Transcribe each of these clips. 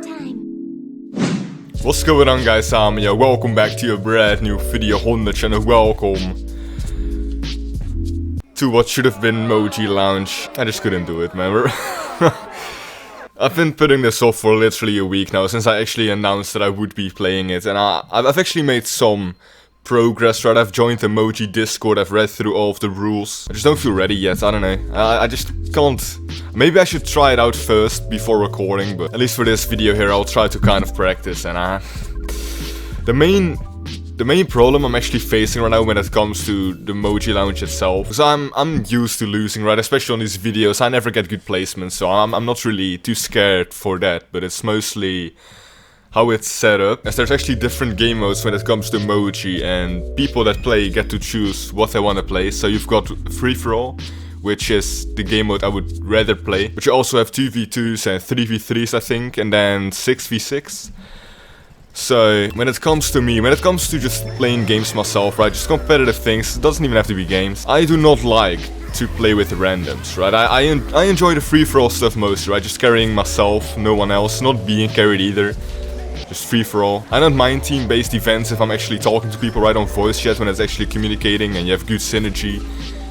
short time. What's going on, guys? iMeow. Welcome back to a brand new video 100 and welcome to what should have been Emoji Lounge. I just couldn't do it, man. I've been putting this off for literally a week now since I actually announced that I would be playing it, and I've actually made some progress, right? I've joined the Emoji Discord, I've read through all of the rules. I just don't feel ready yet, I don't know. I just can't. Maybe I should try it out first before recording, but at least for this video here I'll try to kind of practice. And the main problem I'm actually facing right now when it comes to the Emoji Lounge itself is I'm used to losing, right? Especially on these videos, I never get good placements, so I'm not really too scared for that, but it's mostly how it's set up, as there's actually different game modes when it comes to emoji, and people that play get to choose what they want to play. So you've got free-for-all, which is the game mode I would rather play, but you also have 2v2s and 3v3s, I think, and then 6v6. So when it comes to me, when it comes to just playing games myself, right, just competitive things, it doesn't even have to be games, I do not like to play with randoms, right? I enjoy the free-for-all stuff mostly, right? Just carrying myself, no one else, not being carried either. Just free-for-all. I don't mind team-based events if I'm actually talking to people right on voice chat, when it's actually communicating and you have good synergy.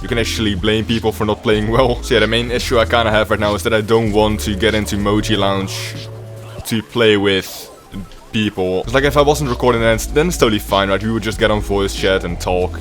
You can actually blame people for not playing well. So yeah, the main issue I kind of have right now is that I don't want to get into Emoji Lounge to play with people. It's like if I wasn't recording then it's totally fine, right? We would just get on voice chat and talk.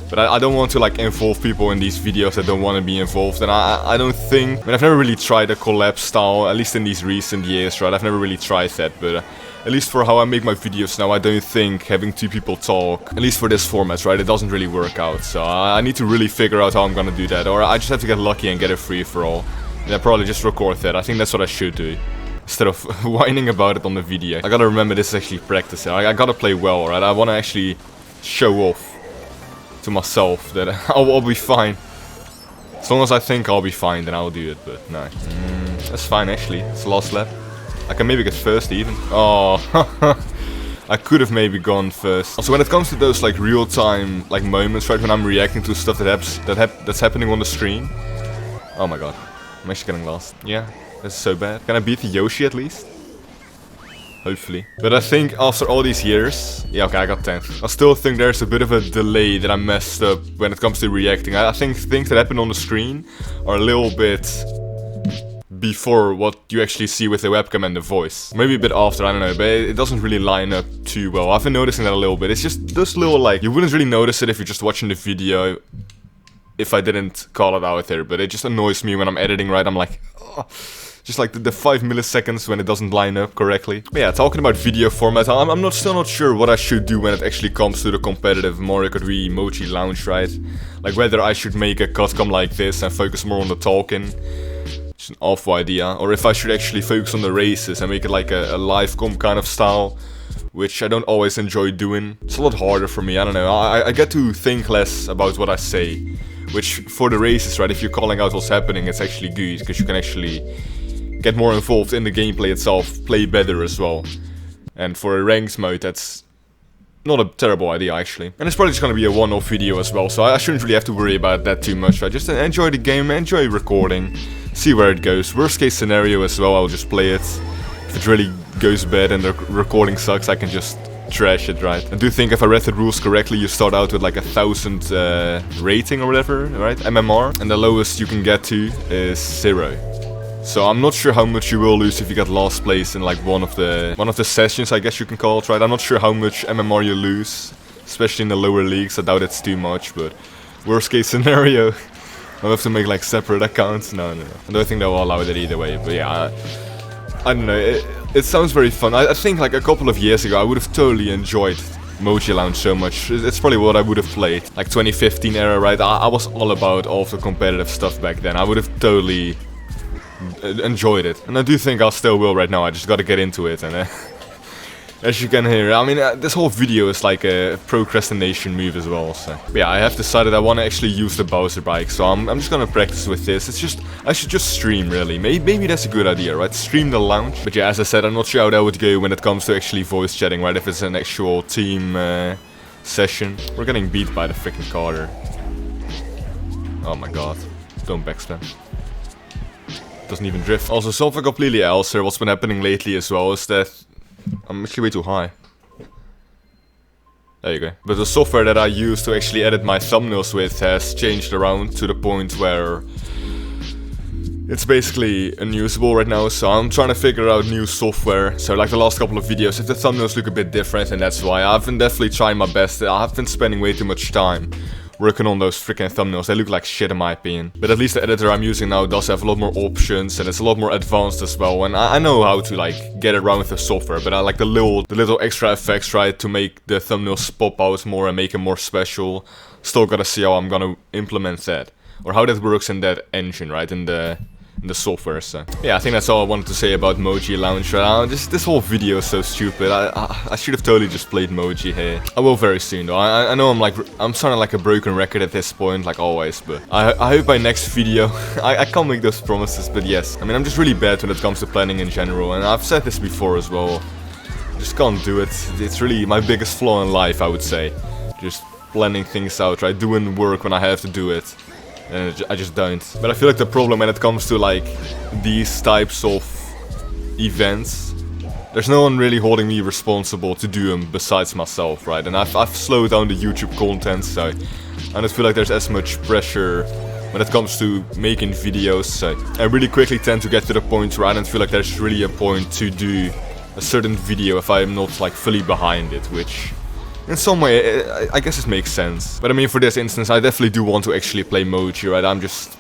But I don't want to like involve people in these videos that don't want to be involved. And I don't think, I mean, I've never really tried a collab style, at least in these recent years, right? I've never really tried that, but at least for how I make my videos now, I don't think having two people talk, at least for this format, right, it doesn't really work out. So I need to really figure out how I'm gonna do that, or I just have to get lucky and get a free-for-all. And I probably just record that. I think that's what I should do, instead of whining about it on the video. I gotta remember this is actually practice. I gotta play well, right? I wanna actually show off to myself that I'll be fine. As long as I think I'll be fine, then I'll do it, but no. That's fine, actually. It's the last lap. I can maybe get first even. Oh, I could have maybe gone first. Also, when it comes to those like real-time like moments, right, when I'm reacting to stuff that's happening on the screen. Oh my god, I'm actually getting lost. Yeah, that's so bad. Can I beat the Yoshi at least? Hopefully. But I think after all these years, yeah, okay, I got 10th. I still think there's a bit of a delay that I messed up when it comes to reacting. I think things that happen on the screen are a little bit before what you actually see with the webcam and the voice. Maybe a bit after, I don't know, but it doesn't really line up too well. I've been noticing that a little bit. It's just those little, like, you wouldn't really notice it if you're just watching the video if I didn't call it out there, but it just annoys me when I'm editing, right? I'm like, oh, just like the 5 milliseconds when it doesn't line up correctly. But yeah, talking about video format, I'm still not sure what I should do when it actually comes to the competitive Mario Kart Wii Emoji Lounge, right? Like whether I should make a cutcom like this and focus more on the talking. It's an awful idea. Or if I should actually focus on the races and make it like a live com kind of style, which I don't always enjoy doing. It's a lot harder for me, I don't know. I get to think less about what I say, which for the races, right, if you're calling out what's happening, it's actually good, because you can actually get more involved in the gameplay itself, play better as well. And for a ranked mode, that's not a terrible idea, actually. And it's probably just gonna be a one-off video as well, so I shouldn't really have to worry about that too much, right? Just enjoy the game, enjoy recording, see where it goes. Worst case scenario as well, I'll just play it. If it really goes bad and the recording sucks, I can just trash it, right? I do think if I read the rules correctly, you start out with like 1,000 rating or whatever, right? MMR, and the lowest you can get to is 0. So I'm not sure how much you will lose if you get last place in like one of the sessions, I guess you can call it, right? I'm not sure how much MMR you lose, especially in the lower leagues. I doubt it's too much, but worst case scenario, I'll have to make like separate accounts. No. I don't think they'll allow that either way, but yeah, I don't know. It sounds very fun. I think like a couple of years ago, I would have totally enjoyed Emoji Lounge so much. It's probably what I would have played. Like 2015 era, right? I was all about all of the competitive stuff back then. I would have totally enjoyed it, and I do think I still will right now. I just gotta get into it, and as you can hear, I mean, this whole video is like a procrastination move as well, so. But yeah, I have decided I want to actually use the Bowser bike, so I'm just gonna practice with this. It's just, I should just stream, really. Maybe that's a good idea, right? Stream the lounge. But yeah, as I said, I'm not sure how that would go when it comes to actually voice chatting, right? If it's an actual team session. We're getting beat by the freaking Carter. Oh my god. Don't backspam. Doesn't even drift. Also, something completely else here, what's been happening lately as well, is that I'm actually way too high. There you go. But the software that I use to actually edit my thumbnails with has changed around to the point where it's basically unusable right now, so I'm trying to figure out new software. So like the last couple of videos, if the thumbnails look a bit different, and that's why I've been definitely trying my best. I've been spending way too much time working on those freaking thumbnails. They look like shit in my opinion. But at least the editor I'm using now does have a lot more options, and it's a lot more advanced as well. And I know how to like get around with the software, but I like the little extra effects, right, to make the thumbnails pop out more and make them more special. Still gotta see how I'm gonna implement that, or how that works in that engine, right, in the software. So yeah, I think that's all I wanted to say about Moji Lounge right now. This whole video is so stupid. I should have totally just played Moji here. I will very soon though. I know I'm sounding like a broken record at this point, like always, but I hope by next video I can't make those promises, but yes. I mean, I'm just really bad when it comes to planning in general, and I've said this before as well. Just can't do it. It's really my biggest flaw in life, I would say. Just planning things out, right? Doing work when I have to do it. And I just don't. But I feel like the problem when it comes to like these types of events, there's no one really holding me responsible to do them besides myself, right? And I've slowed down the YouTube content, so I don't feel like there's as much pressure when it comes to making videos. So I really quickly tend to get to the point where I don't feel like there's really a point to do a certain video if I'm not like fully behind it, which in some way, I guess it makes sense. But I mean, for this instance, I definitely do want to actually play Moji, right? I'm just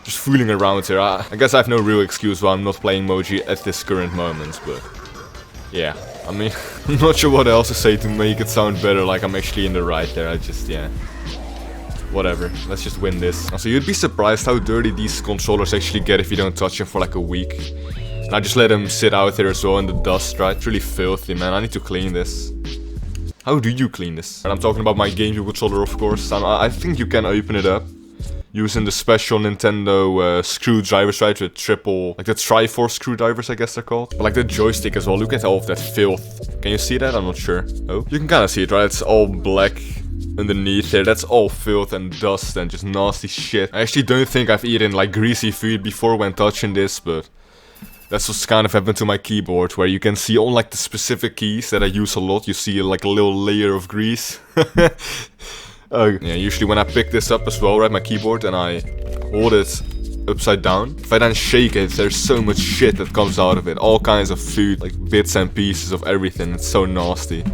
fooling around here. I guess I have no real excuse why I'm not playing Moji at this current moment, but yeah. I mean, I'm not sure what else to say to make it sound better, like I'm actually in the right there. Yeah. Whatever, let's just win this. Also, you'd be surprised how dirty these controllers actually get if you don't touch them for like a week. And I just let them sit out there as well in the dust, right? It's really filthy, man. I need to clean this. How do you clean this? And I'm talking about my GameCube controller, of course. I think you can open it up using the special Nintendo screwdrivers, right? With triple, like the Triforce screwdrivers, I guess they're called. But like the joystick as well. Look at all of that filth. Can you see that? I'm not sure. Oh, you can kind of see it, right? It's all black underneath there. That's all filth and dust and just nasty shit. I actually don't think I've eaten like greasy food before when touching this, but that's what's kind of happened to my keyboard, where you can see on like the specific keys that I use a lot, you see like a little layer of grease. Yeah, usually when I pick this up as well, right, my keyboard, and I hold it upside down, if I then shake it, there's so much shit that comes out of it. All kinds of food, like bits and pieces of everything. It's so nasty.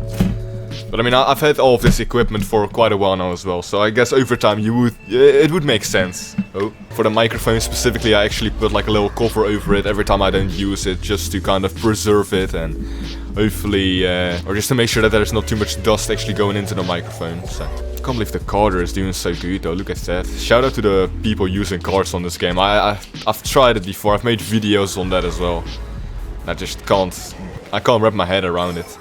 But I mean, I've had all of this equipment for quite a while now as well, so I guess over time it would make sense. Oh, for the microphone specifically, I actually put like a little cover over it every time I don't use it, just to kind of preserve it and hopefully, or just to make sure that there's not too much dust actually going into the microphone. So I can't believe the carder is doing so good though, look at that. Shout out to the people using cards on this game. I've tried it before, I've made videos on that as well. I just can't wrap my head around it.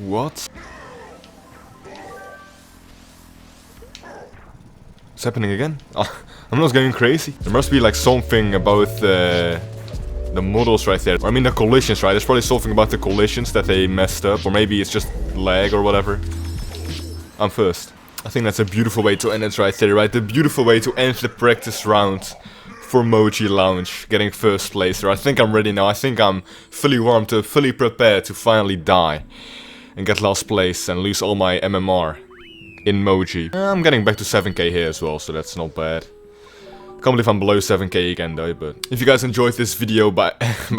What? It's happening again? Oh, I'm not going crazy. There must be like something about the models right there. Or I mean the collisions, right? There's probably something about the collisions that they messed up. Or maybe it's just lag or whatever. I'm first. I think that's a beautiful way to end it right there, right? The beautiful way to end the practice round for Moji Lounge, getting first place. Or I think I'm ready now. I think I'm fully warmed up, fully prepared to finally die and get last place and lose all my MMR in Moji. I'm getting back to 7k here as well, so that's not bad. Can't believe I'm below 7k again though, but if you guys enjoyed this video by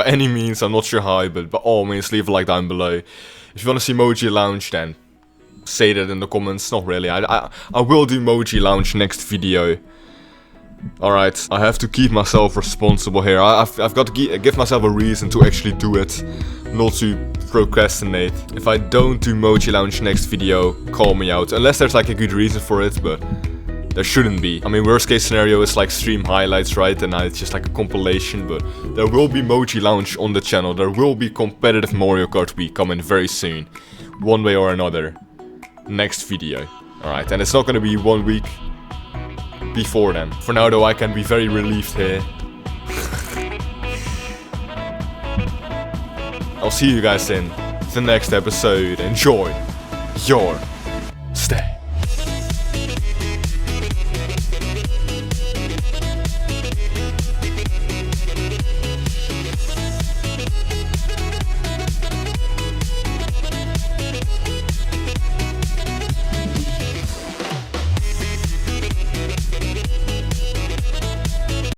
any means, I'm not sure how, but by all means leave a like down below. If you want to see Moji Lounge, then say that in the comments. Not really, I will do Moji Lounge next video. Alright, I have to keep myself responsible here. I've got to give myself a reason to actually do it, not to procrastinate. If I don't do Moji Lounge next video, call me out. Unless there's like a good reason for it, but there shouldn't be. I mean, worst case scenario is like stream highlights, right? And it's just like a compilation, but there will be Moji Lounge on the channel. There will be competitive Mario Kart Wii coming very soon. One way or another. Next video. Alright, and it's not gonna be 1 week before then. For now though, I can be very relieved here. I'll see you guys in the next episode. Enjoy your